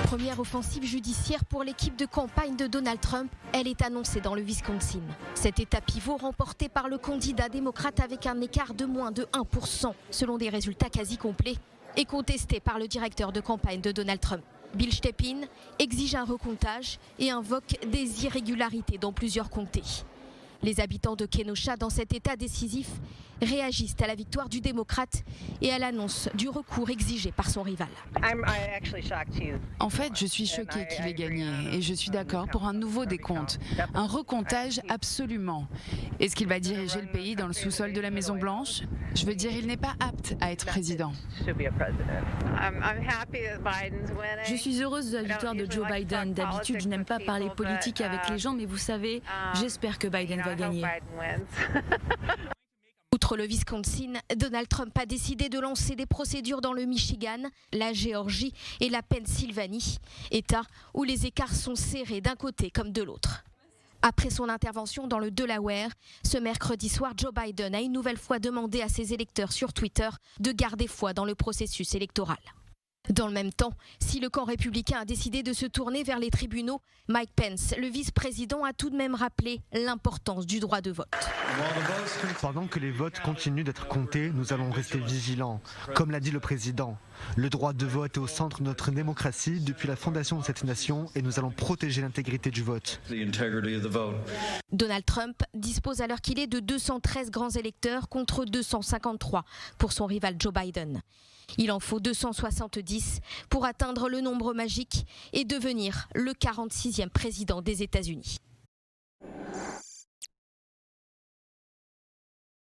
Première offensive judiciaire pour l'équipe de campagne de Donald Trump, elle est annoncée dans le Wisconsin. Cet état pivot remporté par le candidat démocrate avec un écart de moins de 1%, selon des résultats quasi complets, est contesté par le directeur de campagne de Donald Trump. Bill Stepien exige un recomptage et invoque des irrégularités dans plusieurs comtés. Les habitants de Kenosha, dans cet état décisif, réagissent à la victoire du démocrate et à l'annonce du recours exigé par son rival. En fait, je suis choquée qu'il ait gagné et je suis d'accord pour un nouveau décompte, un recomptage absolument. Est-ce qu'il va diriger le pays dans le sous-sol de la Maison-Blanche? Je veux dire, il n'est pas apte à être président. Je suis heureuse de la victoire de Joe Biden. D'habitude, je n'aime pas parler politique avec les gens, mais vous savez, j'espère que Biden va gagner. Outre le Wisconsin, Donald Trump a décidé de lancer des procédures dans le Michigan, la Géorgie et la Pennsylvanie, États où les écarts sont serrés d'un côté comme de l'autre. Après son intervention dans le Delaware, ce mercredi soir, Joe Biden a une nouvelle fois demandé à ses électeurs sur Twitter de garder foi dans le processus électoral. Dans le même temps, si le camp républicain a décidé de se tourner vers les tribunaux, Mike Pence, le vice-président, a tout de même rappelé l'importance du droit de vote. Pendant que les votes continuent d'être comptés, nous allons rester vigilants. Comme l'a dit le président, le droit de vote est au centre de notre démocratie depuis la fondation de cette nation et nous allons protéger l'intégrité du vote. Donald Trump dispose à l'heure qu'il est de 213 grands électeurs contre 253 pour son rival Joe Biden. Il en faut 270 pour atteindre le nombre magique et devenir le 46e président des États-Unis.